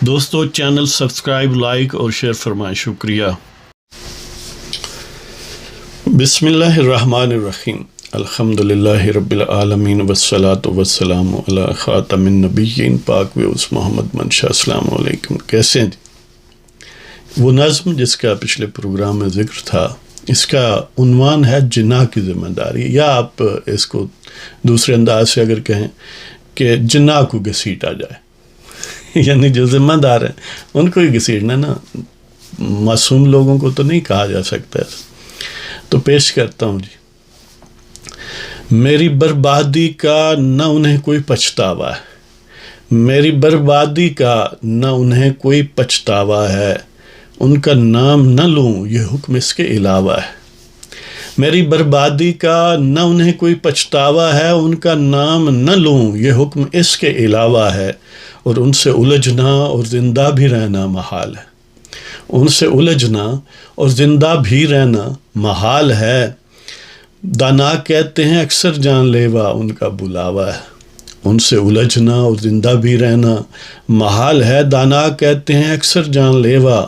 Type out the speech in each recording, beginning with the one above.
دوستو channel subscribe like اور share فرمائیں، شکریہ۔ بسم اللہ الرحمن الرحیم، الحمدللہ رب العالمین والصلاة والسلام علی خاتم النبیین پاک ویوس محمد منشا۔ السلام علیکم، کیسے ہیں جی؟ وہ نظم جس کا پچھلے پروگرام میں ذکر تھا، اس کا عنوان ہے جناح کی ذمہ داری، یا آپ اس کو دوسرے انداز سے اگر کہیں کہ جناح کو گھسیٹا جائے، یعنی جو ذمہ دار ہیں ان کو ہی گھسیٹنا، نا معصوم لوگوں کو تو نہیں کہا جا سکتا ہے۔ تو پیش کرتا ہوں جی۔ میری بربادی کا نہ انہیں کوئی پچھتاوا ہے، میری بربادی کا نہ انہیں کوئی پچھتاوا ہے، ان کا نام نہ لوں یہ حکم اس کے علاوہ ہے۔ میری بربادی کا نہ انہیں کوئی پچھتاوا ہے، ان کا نام نہ لوں یہ حکم اس کے علاوہ ہے، اور ان سے الجھنا اور زندہ بھی رہنا محال ہے، ان سے الجھنا اور زندہ بھی رہنا محال ہے۔ دانا کہتے ہیں اکثر جان لیوا ان کا بلاوا ہے، ان سے الجھنا اور زندہ بھی رہنا محال ہے۔ دانا کہتے ہیں اکثر جان لیوا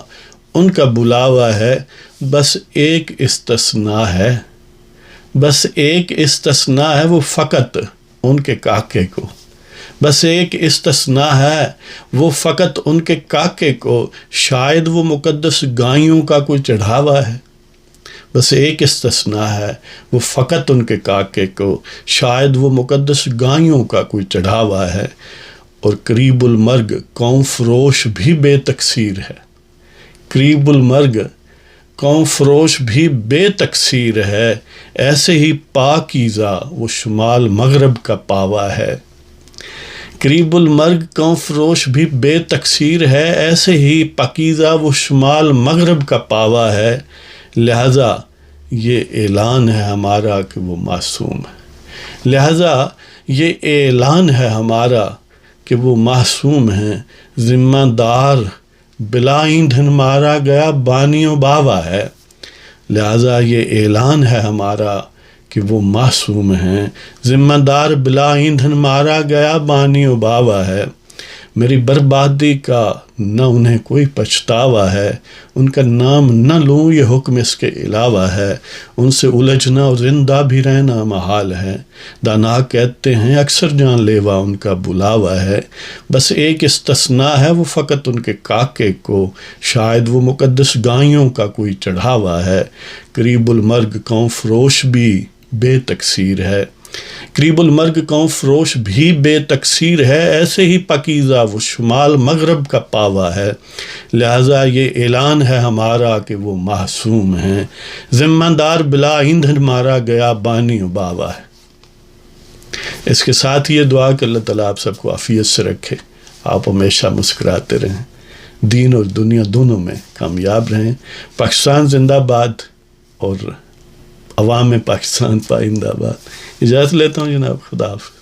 ان کا بلاوا ہے، بس ایک استثناء ہے، بس ایک استثناء ہے، وہ فقط ان کے کاکے کو، بس ایک استثناء ہے وہ فقط ان کے کاکے کو، شاید وہ مقدس گائیوں کا کوئی چڑھاوا ہے۔ بس ایک استثناء ہے وہ فقط ان کے کاکے کو، شاید وہ مقدس گائیوں کا کوئی چڑھاوا ہے۔ اور قریب المرگ قوم فروش بھی بے تقصیر ہے، قریب المرگ قوم فروش بھی بے تقصیر ہے، ایسے ہی پاکیزہ وہ شمال مغرب کا پاوا ہے۔ قریب المرگ قوم فروش بھی بے تقصیر ہے، ایسے ہی پاکیزہ وہ شمال مغرب کا پاوا ہے۔ لہٰذا یہ اعلان ہے ہمارا کہ وہ معصوم ہے، لہٰذا یہ اعلان ہے ہمارا کہ وہ معصوم ہیں۔ ذمہ دار بلا ایندھن مارا گیا بانی و باوا ہے، لہٰذا یہ اعلان ہے ہمارا کہ وہ معصوم ہیں۔ ذمہ دار بلا ایندھن مارا گیا بانی و باوا ہے۔ میری بربادی کا نہ انہیں کوئی پچھتاوا ہے، ان کا نام نہ لوں یہ حکم اس کے علاوہ ہے، ان سے الجھنا اور زندہ بھی رہنا محال ہے۔ دانا کہتے ہیں اکثر جان لیوا ان کا بلاوا ہے، بس ایک استثناء ہے وہ فقط ان کے کاکے کو، شاید وہ مقدس گائیوں کا کوئی چڑھاوا ہے۔ قریب المرگ قوم فروش بھی بے تقصیر ہے، قریب المرگ قوم فروش بھی بے تقصیر ہے، ایسے ہی پاکیزہ وہ شمال مغرب کا پاوا ہے۔ لہٰذا یہ اعلان ہے ہمارا کہ وہ معصوم ہیں۔ ذمہ دار بلا ایندھن مارا گیا بانی و باوا ہے۔ اس کے ساتھ یہ دعا کہ اللہ تعالیٰ آپ سب کو عافیت سے رکھے، آپ ہمیشہ مسکراتے رہیں، دین اور دنیا دونوں میں کامیاب رہیں۔ پاکستان زندہ باد اور عوام پاکستان پائندہ باد۔ اجازت لیتا ہوں جناب، خدا حافظ۔